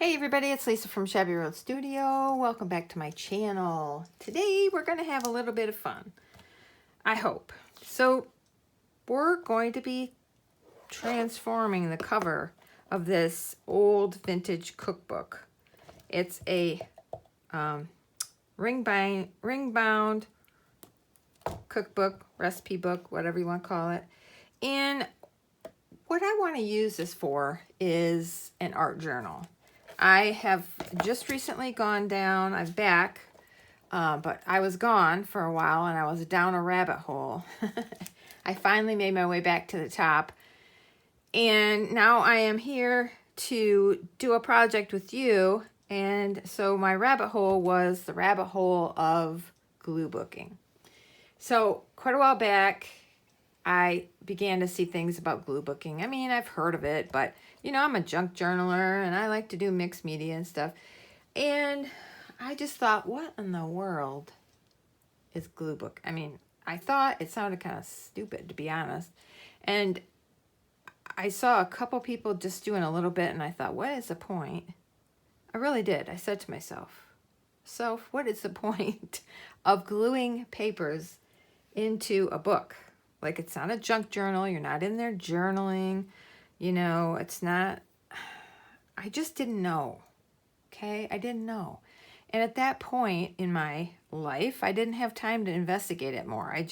Hey everybody, it's Lisa from Shabby Road Studio. Welcome back to my channel. Today we're going to have a little bit of fun, I hope. So we're going to be transforming the cover of this old vintage cookbook. It's a ring-bound cookbook, recipe book, whatever you want to call it. And what I want to use this for is an art journal. I have just recently gone down, I'm back, but I was gone for a while and I was down a rabbit hole. I finally made my way back to the top. And now I am here to do a project with you. And so my rabbit hole was the rabbit hole of glue booking. So quite a while back, I began to see things about glue booking. I mean, I've heard of it, but you know, I'm a junk journaler and I like to do mixed media and stuff. And I just thought, what in the world is glue book? I mean, I thought it sounded kind of stupid, to be honest. And I saw a couple people just doing a little bit and I thought, what is the point? I really did. I said to myself, so what is the point of gluing papers into a book? Like, it's not a junk journal. You're not in there journaling. You know, it's not, I just didn't know. Okay. I didn't know. And at that point in my life, I didn't have time to investigate it more. I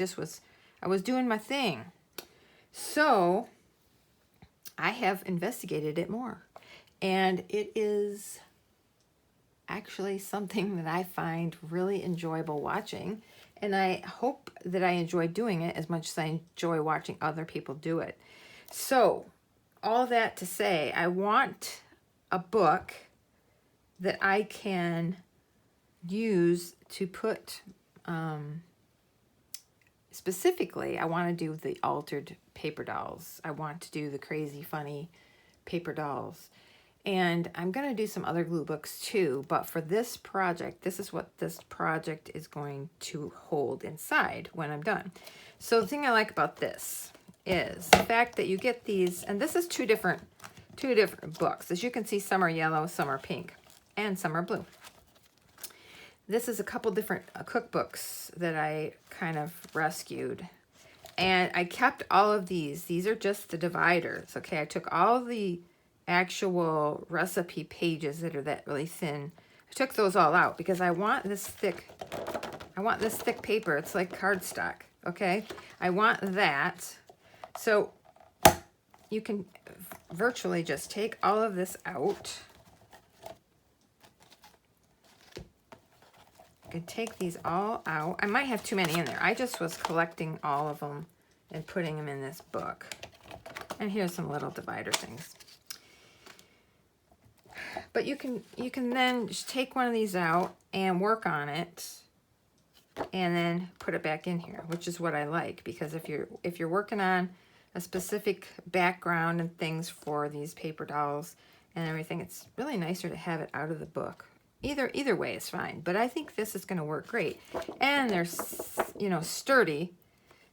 was doing my thing. So I have investigated it more. And it is actually something that I find really enjoyable watching. And I hope that I enjoy doing it as much as I enjoy watching other people do it. So, all that to say, I want a book that I can use to put, specifically, I want to do the altered paper dolls. I want to do the crazy, funny paper dolls. And I'm going to do some other glue books too, but for this project, this is what this project is going to hold inside when I'm done. So the thing I like about this is the fact that you get these, and this is two different books. As you can see, some are yellow, some are pink, and some are blue. This is a couple different cookbooks that I kind of rescued. And I kept all of these. These are just the dividers, okay? I took all the actual recipe pages that are that really thin. I took those all out because I want this thick paper. It's like cardstock, okay? I want that. So you can virtually just take all of this out. You can take these all out. I might have too many in there. I just was collecting all of them and putting them in this book. And here's some little divider things. But you can then just take one of these out and work on it and then put it back in here, which is what I like, because if you're working on a specific background and things for these paper dolls and everything, it's really nicer to have it out of the book. Either way is fine, but I think this is going to work great. And they're, you know, sturdy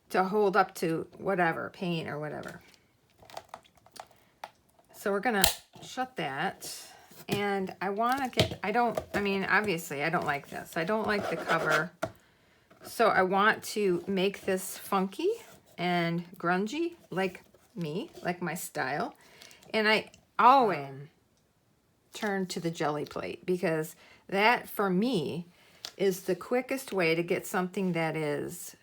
to hold up to whatever, paint or whatever. So we're going to shut that. And I want to get, obviously I don't like this. I don't like the cover. So I want to make this funky and grungy, like me, like my style. And I always turn to the jelly plate, because that, for me, is the quickest way to get something that is,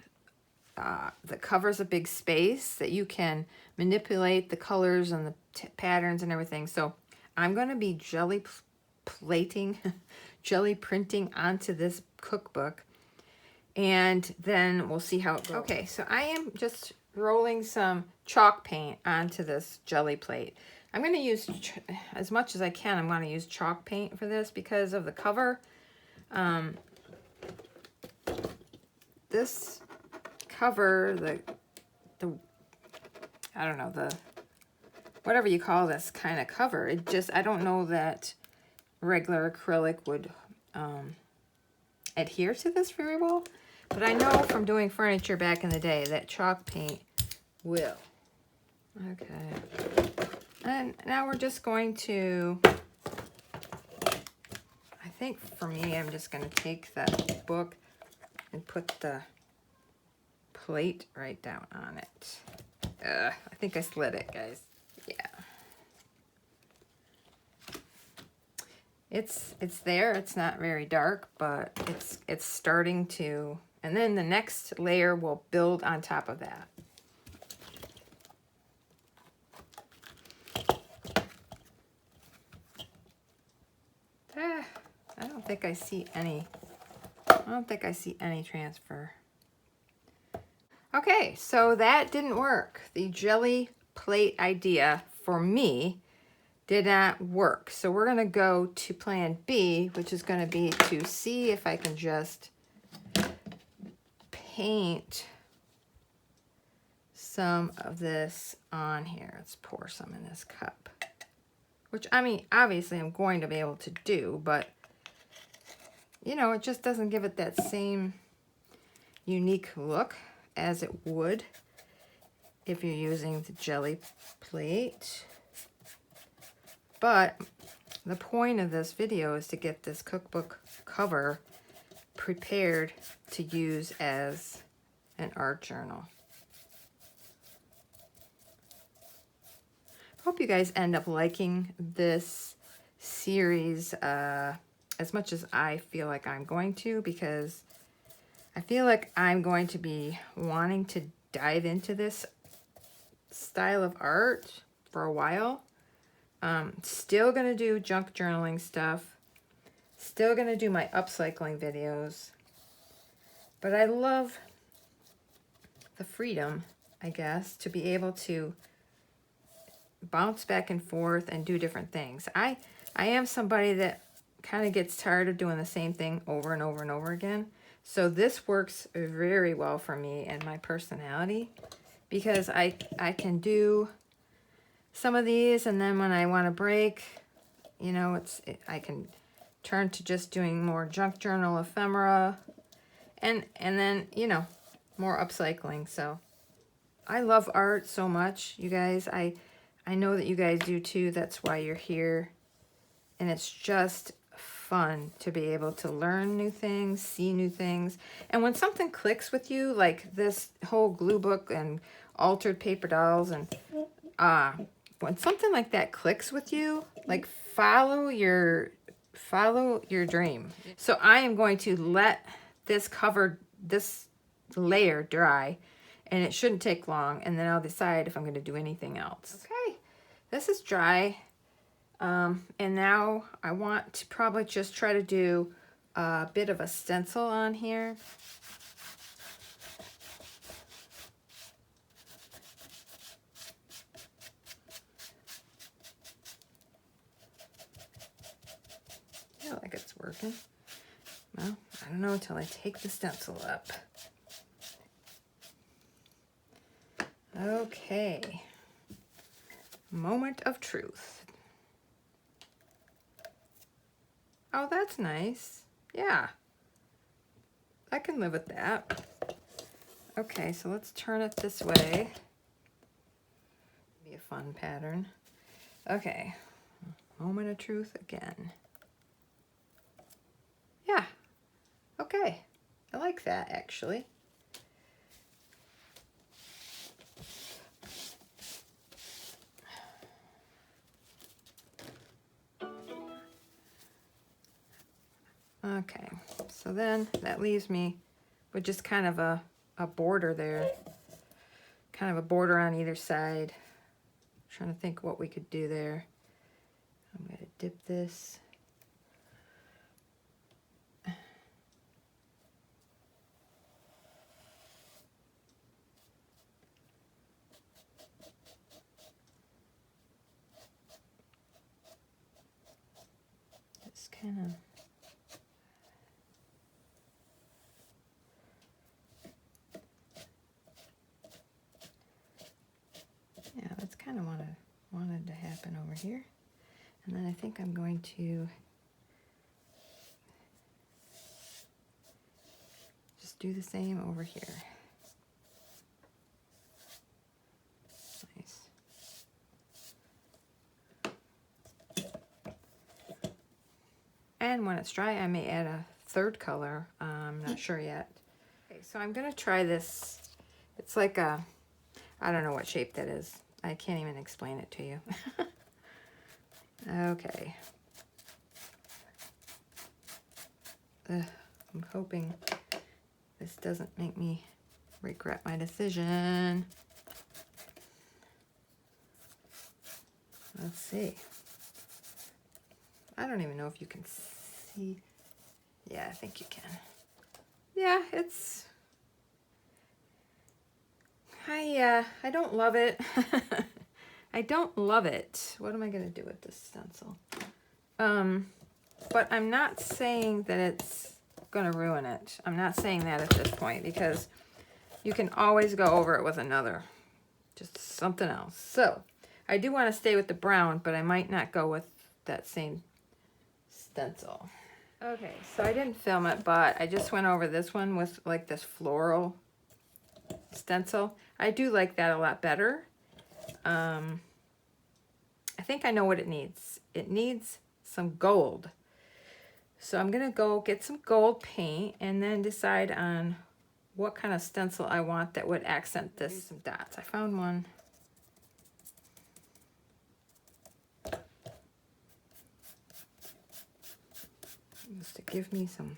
that covers a big space, that you can manipulate the colors and the patterns and everything. So I'm going to be jelly printing onto this cookbook, and then we'll see how it goes. Okay, so I am just rolling some chalk paint onto this jelly plate. I'm going to use, as much as I can, I'm going to use chalk paint for this because of the cover. This cover, the I don't know, the whatever you call this kind of cover, it just, I don't know that regular acrylic would adhere to this very well, but I know from doing furniture back in the day that chalk paint will. Okay, and now we're just going to think for me, I'm just going to take the book and put the plate right down on it. I think I slid it, guys. Yeah. It's there. It's not very dark, but it's starting to, and then the next layer will build on top of that. I don't think I see any transfer. Okay, so that didn't work. The jelly plate idea for me did not work. So we're gonna go to plan B, which is gonna be to see if I can just paint some of this on here. Let's pour some in this cup. Which, I mean, obviously I'm going to be able to do, but, you know, it just doesn't give it that same unique look as it would if you're using the jelly plate. But the point of this video is to get this cookbook cover prepared to use as an art journal. Hope you guys end up liking this series as much as I feel like I'm going to, because I feel like I'm going to be wanting to dive into this style of art for a while. Still gonna do junk journaling stuff. Still gonna do my upcycling videos. But I love the freedom, I guess, to be able to bounce back and forth and do different things. I am somebody that kind of gets tired of doing the same thing over and over and over again. So this works very well for me and my personality, because I can do some of these, and then when I want to break, you know, I can turn to just doing more junk journal ephemera, and then, you know, more upcycling. So I love art so much, you guys. I know that you guys do too. That's why you're here. And it's just fun to be able to learn new things, see new things. And when something clicks with you, like this whole glue book and altered paper dolls, and when something like that clicks with you, like follow your dream. So I am going to let this layer dry, and it shouldn't take long, and then I'll decide if I'm going to do anything else. Okay, this is dry. And now I want to probably just try to do a bit of a stencil on here. I feel like it's working. Well, I don't know until I take the stencil up. Okay. Moment of truth. Oh, that's nice. Yeah. I can live with that. Okay, so let's turn it this way. Be a fun pattern. Okay. Moment of truth again. Yeah. Okay. I like that, actually. Okay, so then that leaves me with just kind of a border there. Kind of a border on either side. I'm trying to think what we could do there. I'm going to dip this. Just kind of... Yeah, that's kind of what I wanted to happen over here. And then I think I'm going to just do the same over here. Nice. And when it's dry, I may add a third color. I'm not sure yet. Okay, so I'm gonna try this. It's like a, I don't know what shape that is. I can't even explain it to you. Okay. I'm hoping this doesn't make me regret my decision. Let's see. I don't even know if you can see. Yeah, I think you can. Yeah, it's... I don't love it. I don't love it. What am I going to do with this stencil? But I'm not saying that it's going to ruin it. I'm not saying that at this point because you can always go over it with another. Just something else. So, I do want to stay with the brown, but I might not go with that same stencil. Okay, so I didn't film it, but I just went over this one with like this floral stencil. I do like that a lot better. I think I know what it needs. It needs some gold. So I'm gonna go get some gold paint and then decide on what kind of stencil I want that would accent this. Some dots. I found one. Just to give me some.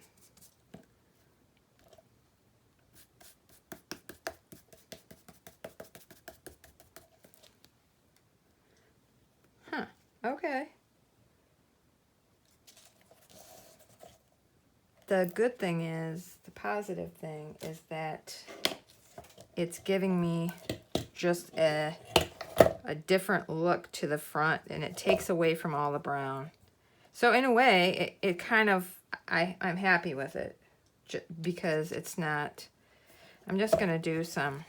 Huh, okay. The good thing is, the positive thing is that it's giving me just a different look to the front, and it takes away from all the brown. So in a way, it kind of, I'm happy with it because it's not, I'm just going to do some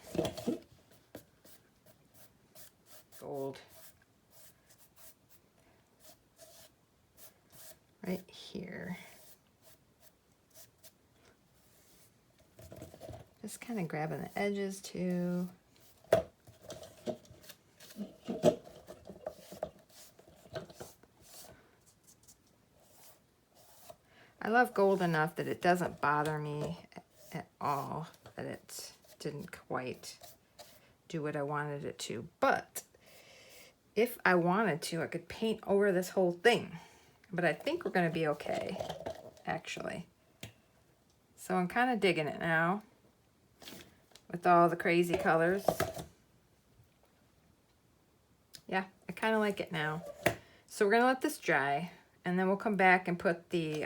gold right here. Just kind of grabbing the edges too. I love gold enough that it doesn't bother me at all that it didn't quite do what I wanted it to. But if I wanted to, I could paint over this whole thing. But I think we're going to be okay, actually. So I'm kind of digging it now with all the crazy colors. Yeah, I kind of like it now. So we're going to let this dry, and then we'll come back and put the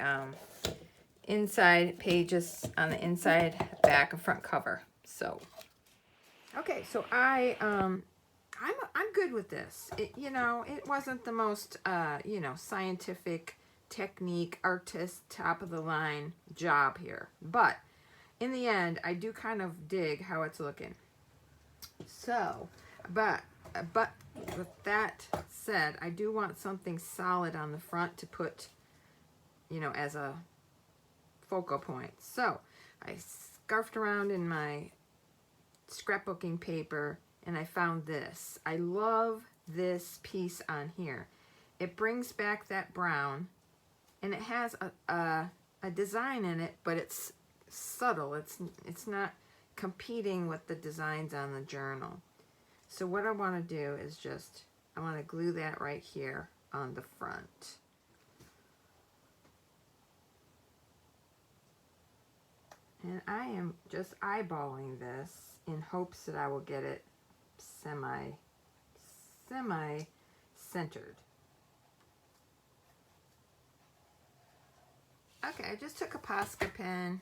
inside pages on the inside, back, and front cover. So, okay, so I'm good with this. You know, it wasn't the most you know, scientific technique, artist, top of the line job here, but in the end, I do kind of dig how it's looking. So, but with that said, I do want something solid on the front to put, you know, as a focal point. So I scarfed around in my scrapbooking paper and I found this. I love this piece on here. It brings back that brown, and it has a design in it, but it's subtle. It's not competing with the designs on the journal. So what I want to do is just, I want to glue that right here on the front. And I am just eyeballing this in hopes that I will get it semi-centered. Okay, I just took a Posca pen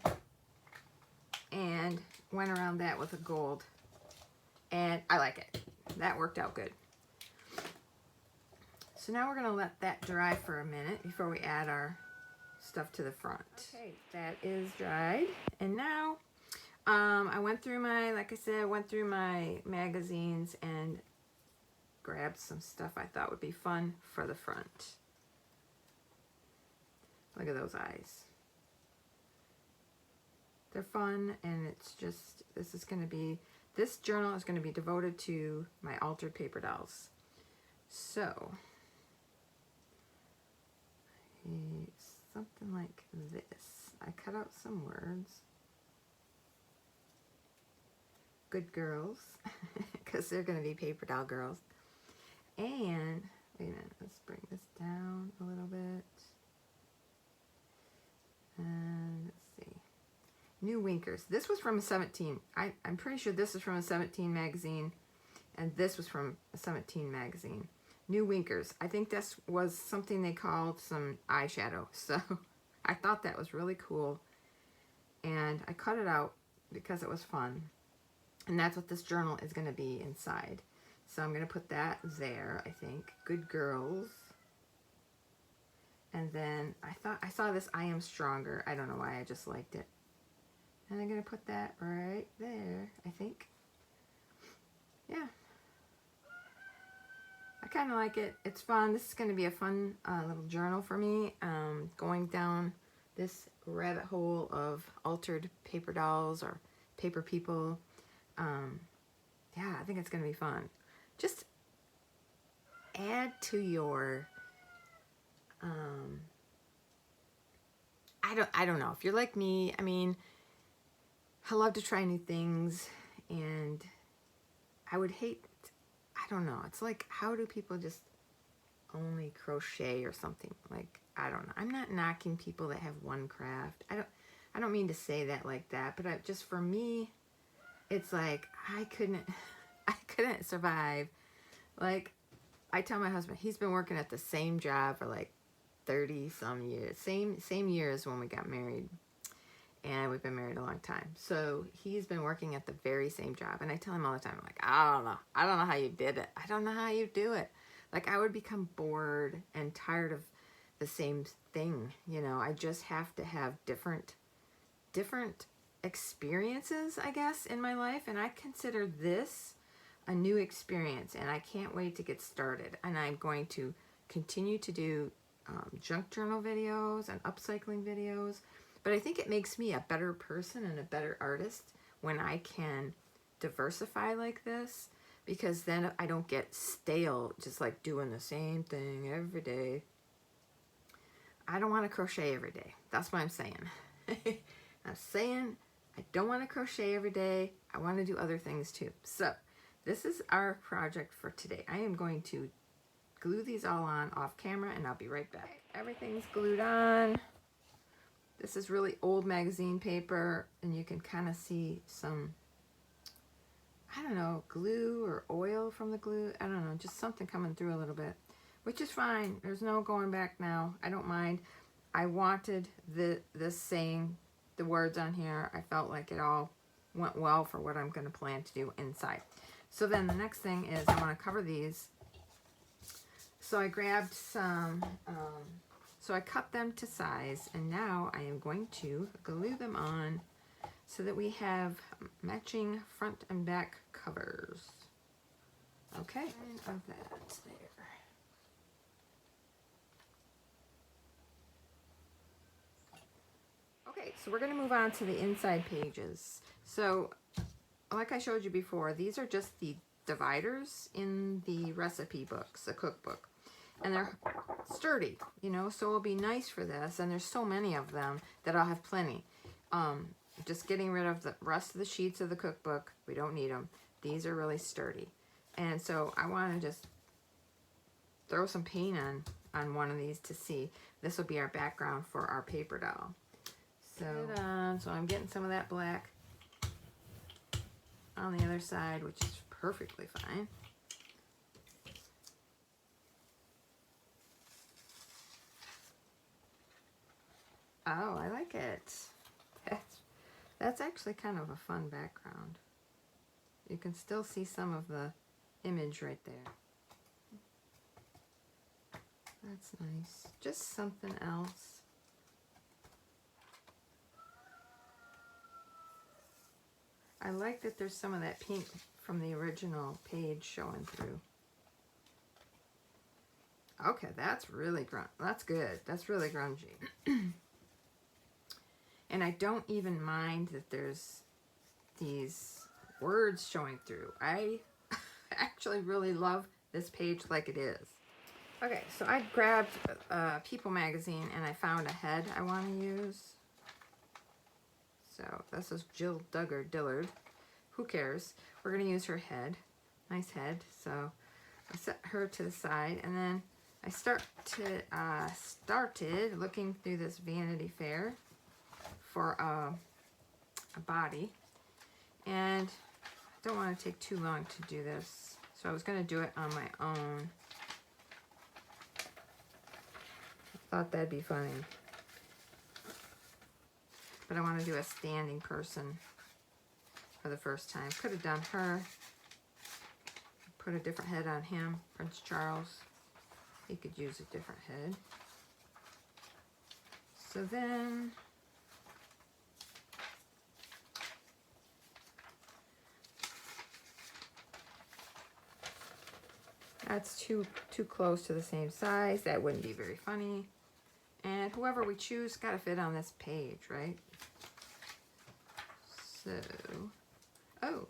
and went around that with a gold. And I like it. That worked out good. So now we're going to let that dry for a minute before we add our stuff to the front. Okay, that is dried. And now I went through my, like I said, I went through my magazines and grabbed some stuff I thought would be fun for the front. Look at those eyes. They're fun, and it's just, this journal is going to be devoted to my altered paper dolls. So, something like this. I cut out some words. Good girls, because they're going to be paper doll girls. And, wait a minute, let's bring this down a little bit. And let's see. New Winkers. This was from a 17. I'm pretty sure this is from a 17 magazine. And this was from a 17 magazine. New Winkers. I think this was something they called some eyeshadow. So I thought that was really cool. And I cut it out because it was fun. And that's what this journal is going to be inside. So I'm going to put that there, I think. Good girls. And then I saw this I Am Stronger. I don't know why, I just liked it. And I'm going to put that right there, I think. Yeah. I kind of like it. It's fun. This is going to be a fun little journal for me. Going down this rabbit hole of altered paper dolls or paper people. Yeah, I think it's going to be fun. Just add to your, I don't know. If you're like me, I mean, I love to try new things, and I would hate, I don't know. It's like, how do people just only crochet or something? Like, I don't know. I'm not knocking people that have one craft. I don't mean to say that like that, but just for me, it's like I couldn't survive. Like, I tell my husband, he's been working at the same job for like 30 some years. Same years when we got married. And we've been married a long time. So he's been working at the very same job. And I tell him all the time, I'm like, I don't know how you did it. I don't know how you do it. Like, I would become bored and tired of the same thing. You know, I just have to have different experiences, I guess, in my life. And I consider this a new experience. And I can't wait to get started. And I'm going to continue to do junk journal videos and upcycling videos. But I think it makes me a better person and a better artist when I can diversify like this, because then I don't get stale just like doing the same thing every day. I don't want to crochet every day. That's what I'm saying. I'm saying I don't want to crochet every day. I want to do other things too. So this is our project for today. I am going to glue these all on off camera, and I'll be right back. Everything's glued on. This is really old magazine paper, and you can kind of see some, I don't know, glue or oil from the glue. I don't know, just something coming through a little bit, which is fine. There's no going back now. I don't mind. I wanted this saying, the words on here. I felt like it all went well for what I'm going to plan to do inside. So then the next thing is I want to cover these. So I grabbed some... So I cut them to size, and now I am going to glue them on so that we have matching front and back covers. Okay, of that there. Okay, so we're going to move on to the inside pages. So, like I showed you before, these are just the dividers in the recipe books, the cookbook. And they're sturdy, you know, so it'll be nice for this. And there's so many of them that I'll have plenty. Just getting rid of the rest of the sheets of the cookbook. We don't need them. These are really sturdy. And so I want to just throw some paint on one of these to see. This will be our background for our paper doll. So I'm getting some of that black on the other side, which is perfectly fine. Oh, I like it. That's actually kind of a fun background. You can still see some of the image right there. That's nice. Just something else. I like that there's some of that pink from the original page showing through. Okay, that's really that's good. That's really grungy. And I don't even mind that there's these words showing through. I actually really love this page like it is. Okay, so I grabbed People magazine and I found a head I want to use. So this is Jill Dillard. Who cares? We're going to use her head. Nice head. So I set her to the side, and then I started looking through this Vanity Fair for a body, and I don't want to take too long to do this, so I was going to do it on my own. I thought that'd be funny, but I want to do a standing person for the first time. Could have done her, put a different head on him. Prince Charles, he could use a different head. So then that's too close to the same size. That wouldn't be very funny. And whoever we choose got to fit on this page, right? So, oh,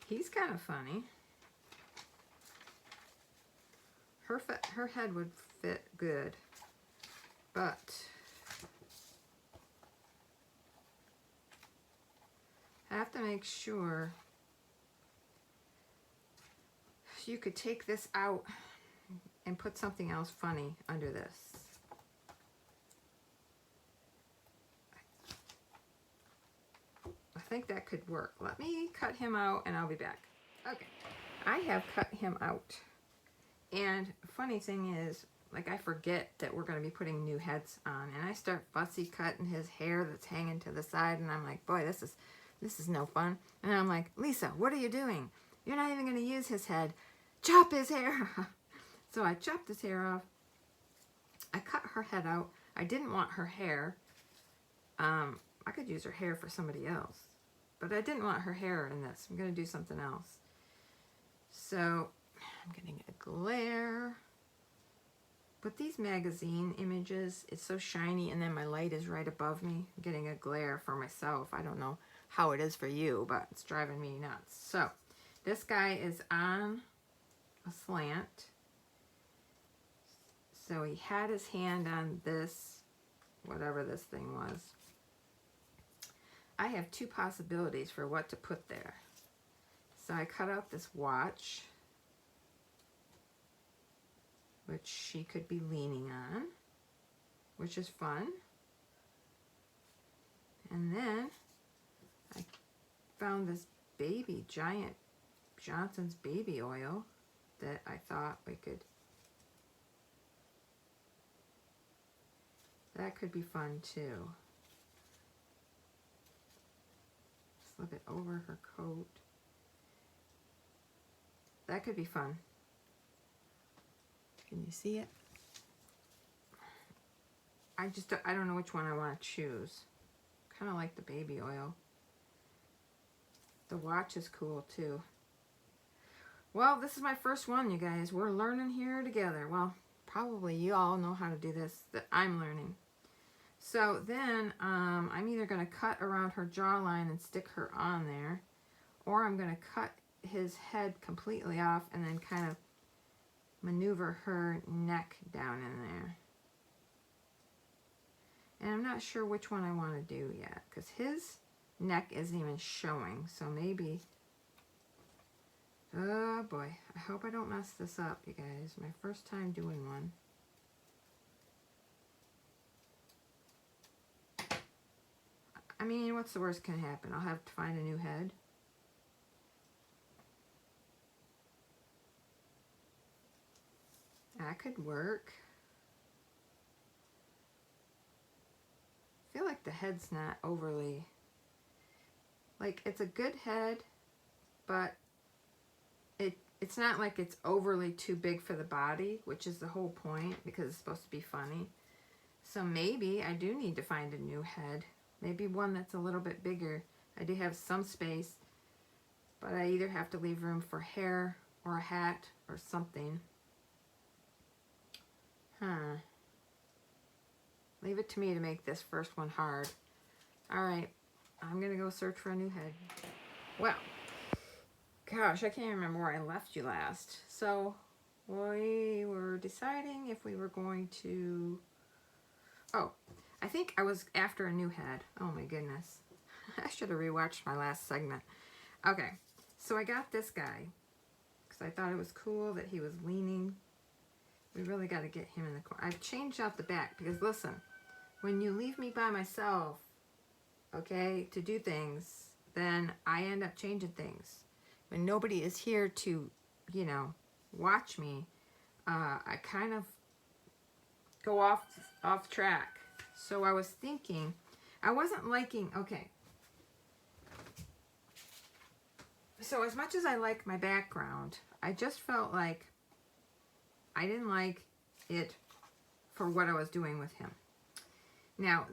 he's kind of funny. Her head would fit good, but I have to make sure. You could take this out and put something else funny under this. I think that could work. Let me cut him out and I'll be back. Okay, I have cut him out. And funny thing is, like, I forget that we're going to be putting new heads on, and I start fussy cutting his hair that's hanging to the side, and I'm like, boy, this is no fun. And I'm like, Lisa, what are you doing? You're not even going to use his head. Chop his hair. So I chopped his hair off. I cut her head out. I didn't want her hair. I could use her hair for somebody else, but I didn't want her hair in this. I'm going to do something else. So I'm getting a glare. But these magazine images, it's so shiny, and then my light is right above me. I'm getting a glare for myself. I don't know how it is for you, but it's driving me nuts. So this guy is on a slant. So he had his hand on this, whatever this thing was. I have two possibilities for what to put there. So I cut out this watch, which she could be leaning on, which is fun. And then I found this baby, giant Johnson's baby oil that I thought we could, that could be fun too. Slip it over her coat. That could be fun. Can you see it? I don't know which one I want to choose. Kind of like the baby oil. The watch is cool too. Well, this is my first one, you guys. We're learning here together. Well, probably you all know how to do this, that I'm learning. So then I'm either going to cut around her jawline and stick her on there, or I'm going to cut his head completely off and then kind of maneuver her neck down in there. And I'm not sure which one I want to do yet, because his neck isn't even showing, so maybe, oh boy, I hope I don't mess this up, you guys. My first time doing one. I mean, what's the worst can happen? I'll have to find a new head. That could work. I feel like the head's not overly, like, it's a good head, but it's not like it's overly too big for the body, which is the whole point, because it's supposed to be funny. So maybe I do need to find a new head. Maybe one that's a little bit bigger. I do have some space, but I either have to leave room for hair or a hat or something. Leave it to me to make this first one hard. All right, I'm gonna go search for a new head. Well, gosh, I can't remember where I left you last. So we were deciding if we were going to, oh, I think I was after a new head. Oh my goodness. I should have rewatched my last segment. Okay, so I got this guy because I thought it was cool that he was leaning. We really got to get him in the corner. I've changed out the back because listen, when you leave me by myself, okay, to do things, then I end up changing things. When nobody is here to, you know, watch me, I kind of go off track. So I was thinking, I wasn't liking, okay. So as much as I like my background, I just felt like I didn't like it for what I was doing with him. Now,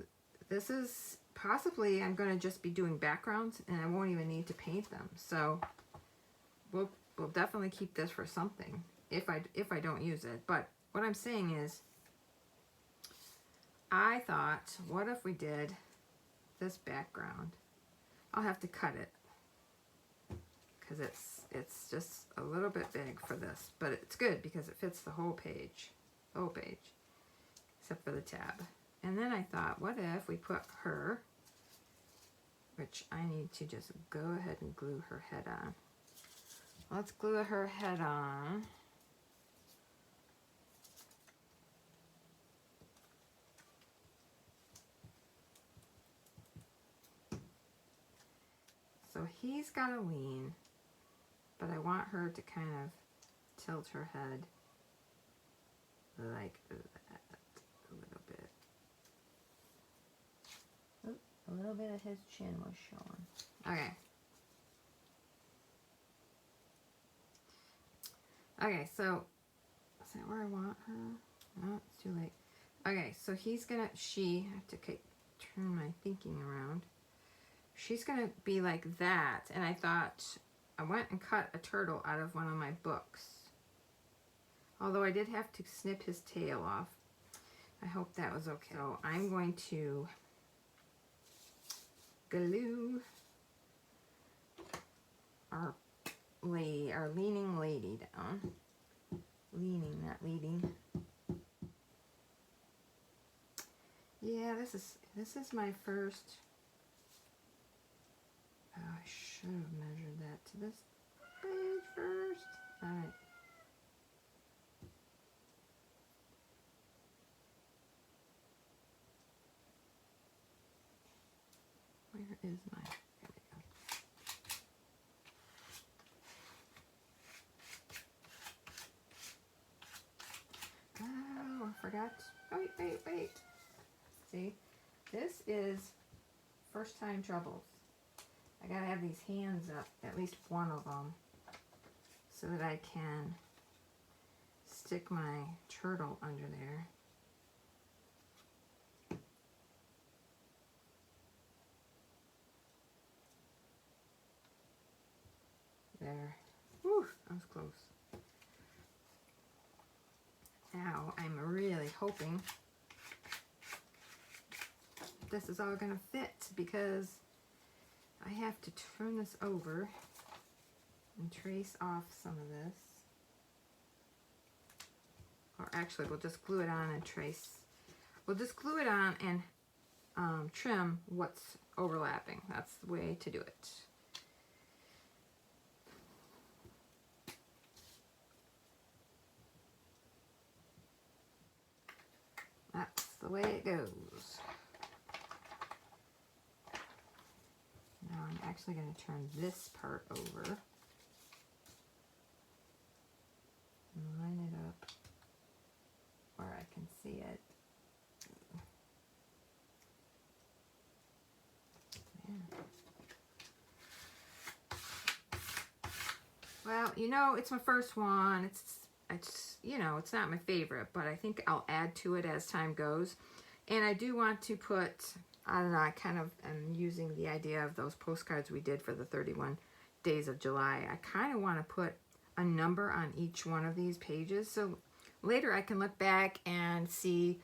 this is possibly, I'm going to just be doing backgrounds and I won't even need to paint them. So we'll definitely keep this for something if I don't use it. But what I'm saying is, I thought, what if we did this background? I'll have to cut it because it's just a little bit big for this, but it's good because it fits the whole page, except for the tab. And then I thought, what if we put her, which I need to just go ahead and glue her head on. Let's glue her head on. So he's got to lean, but I want her to kind of tilt her head like that a little bit. Oop, a little bit of his chin was showing. Okay. Okay, so is that where I want her? No, it's too late. Okay, so he's gonna, I have to turn my thinking around. She's gonna be like that, and I thought, I went and cut a turtle out of one of my books. Although I did have to snip his tail off. I hope that was okay. So I'm going to glue our leaning lady down. Leaning, not leading. Yeah, this is my first. Oh, I should have measured that to this page first. All right. Where is my? There we go. Oh, I forgot. Wait. See, this is first time troubles. I gotta have these hands up, at least one of them, so that I can stick my turtle under there. There. Whew, that was close. Now, I'm really hoping this is all gonna fit because I have to turn this over and trace off some of this. Or actually, we'll just glue it on and trace. We'll just glue it on and trim what's overlapping. That's the way to do it. That's the way it goes. Now I'm actually going to turn this part over and line it up where I can see it. Yeah. Well, you know, it's my first one. It's you know, it's not my favorite, but I think I'll add to it as time goes. And I do want to put, I don't know, I kind of am using the idea of those postcards we did for the 31 days of July. I kind of want to put a number on each one of these pages. So later I can look back and see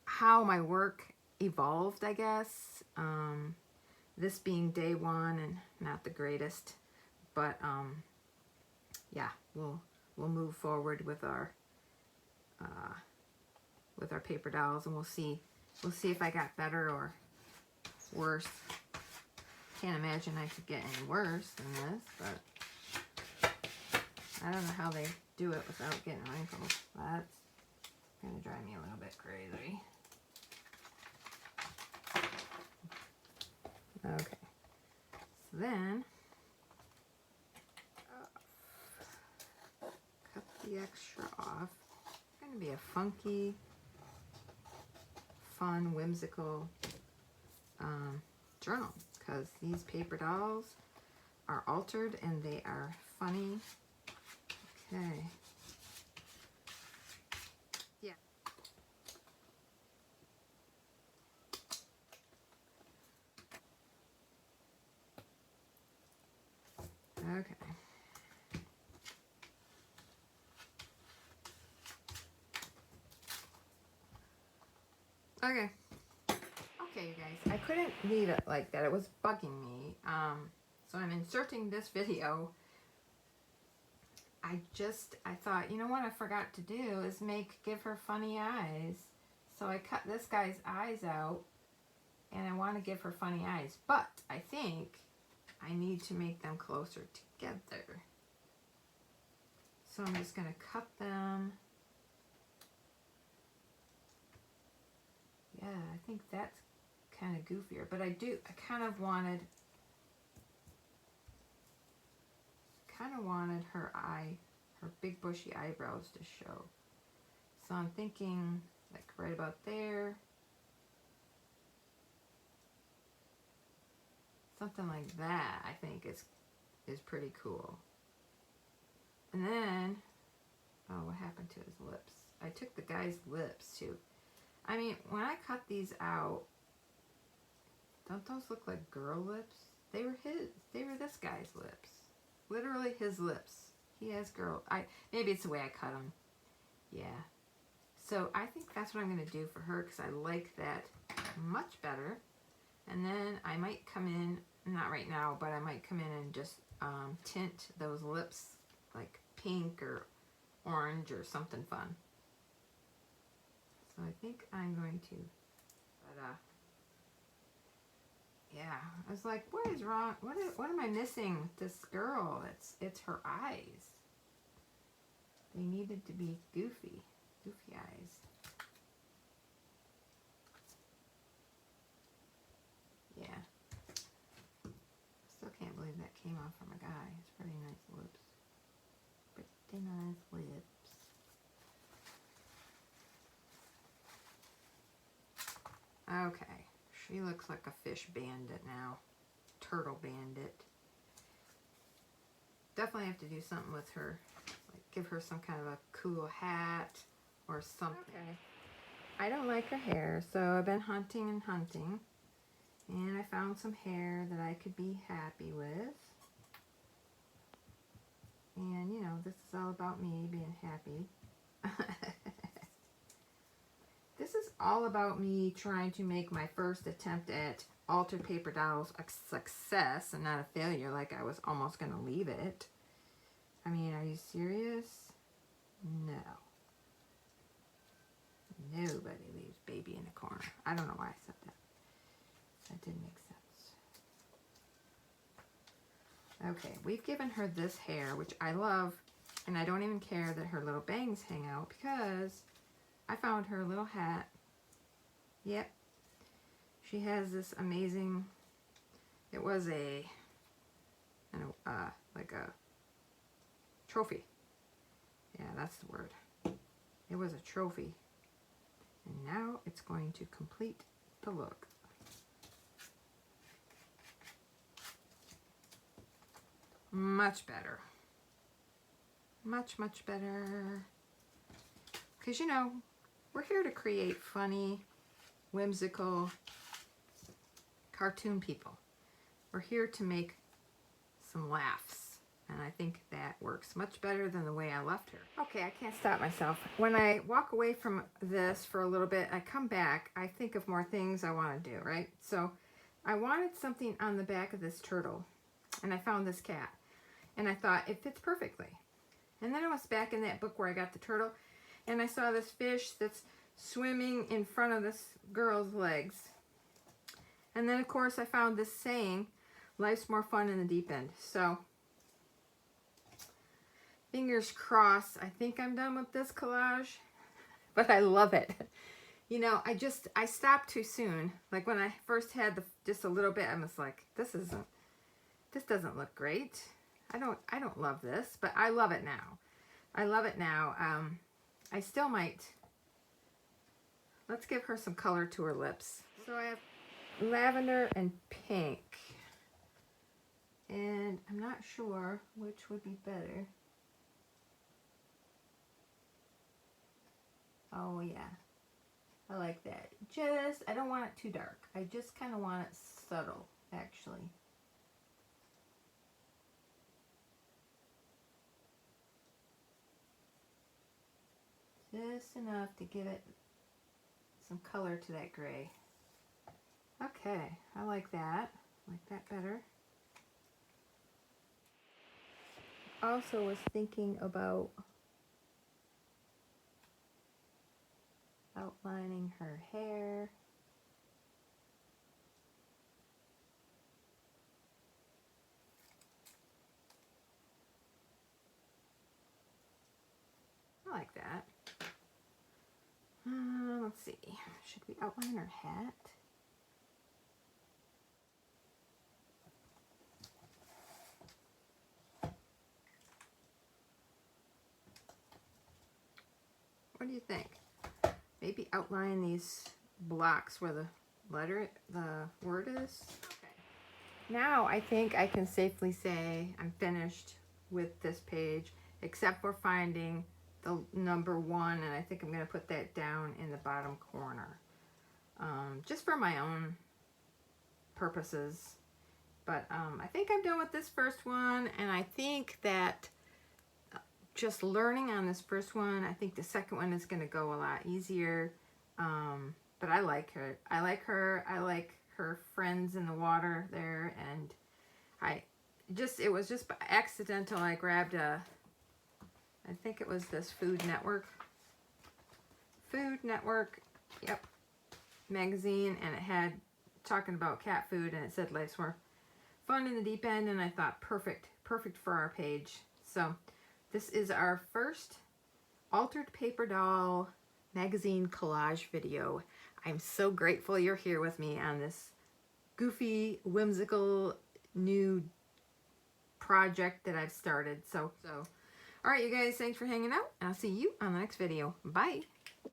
how my work evolved, I guess. This being day one and not the greatest. But yeah, we'll we'll move forward with our paper dolls, and we'll see if I got better or worse. Can't imagine I could get any worse than this, but I don't know how they do it without getting wrinkles. That's gonna drive me a little bit crazy. Okay, so then cut the extra off. It's gonna be a funky, fun, whimsical journal, because these paper dolls are altered and they are funny. Okay. Yeah. Okay. Okay. Okay, you guys, I couldn't leave it like that. It was bugging me. So I'm inserting this video. I thought, you know what I forgot to do is give her funny eyes. So I cut this guy's eyes out, and I want to give her funny eyes. But I think I need to make them closer together. So I'm just going to cut them. Yeah, I think that's kind of goofier, but I kind of wanted her big bushy eyebrows to show. So I'm thinking like right about there. Something like that, I think is pretty cool. And then, oh, what happened to his lips? I took the guy's lips too. I mean, when I cut these out, don't those look like girl lips? They were this guy's lips. Literally his lips. He has girl. Maybe it's the way I cut them. Yeah. So I think that's what I'm going to do for her, because I like that much better. And then I might come in, not right now, but I might come in and just tint those lips like pink or orange or something fun. So I think I'm going to, but yeah, I was like, what is wrong? What am I missing with this girl? It's her eyes. They needed to be goofy eyes. Yeah. Still can't believe that came off from a guy. It's pretty nice lips. Pretty nice lips. Okay, she looks like a fish bandit now. Turtle bandit. Definitely have to do something with her. Like give her some kind of a cool hat or something. Okay. I don't like her hair, so I've been hunting and hunting. And I found some hair that I could be happy with. And, you know, this is all about me being happy. This is all about me trying to make my first attempt at altered paper dolls a success and not a failure, like I was almost going to leave it. I mean, are you serious? No. Nobody leaves baby in a corner. I don't know why I said that. That didn't make sense. Okay, we've given her this hair, which I love, and I don't even care that her little bangs hang out, because I found her little hat. Yep. She has this amazing, it was like a trophy. Yeah, that's the word. It was a trophy. And now it's going to complete the look. Much better. Much, much better. Because, you know, we're here to create funny, whimsical cartoon people. We're here to make some laughs. And I think that works much better than the way I left her. Okay, I can't stop myself. When I walk away from this for a little bit, I come back, I think of more things I want to do, right? So I wanted something on the back of this turtle, and I found this cat. And I thought, it fits perfectly. And then I was back in that book where I got the turtle, and I saw this fish that's swimming in front of this girl's legs. And then, of course, I found this saying, life's more fun in the deep end. So, fingers crossed. I think I'm done with this collage, but I love it. You know, I stopped too soon. Like when I first had just a little bit, I was like, this doesn't look great. I don't love this, but I love it now. I love it now. I still might. Let's give her some color to her lips. So I have lavender and pink. And I'm not sure which would be better. Oh yeah. I like that. I don't want it too dark. I just kind of want it subtle, actually. Just enough to give it some color to that gray. Okay, I like that. I like that better. Also was thinking about outlining her hair. I like that. Let's see. Should we outline her hat? What do you think? Maybe outline these blocks where the word is. Okay. Now I think I can safely say I'm finished with this page, except for finding the number 1, and I think I'm going to put that down in the bottom corner, just for my own purposes. But I think I'm done with this first one, and I think that just learning on this first one, I think the second one is going to go a lot easier. But I like her. I like her friends in the water there, and it was just accidental. I grabbed I think it was this Food Network, yep, magazine, and it had talking about cat food, and it said life's more fun in the deep end, and I thought perfect for our page. So this is our first Altered Paper Doll magazine collage video. I'm so grateful you're here with me on this goofy, whimsical new project that I've started. So all right, you guys, thanks for hanging out. I'll see you on the next video. Bye.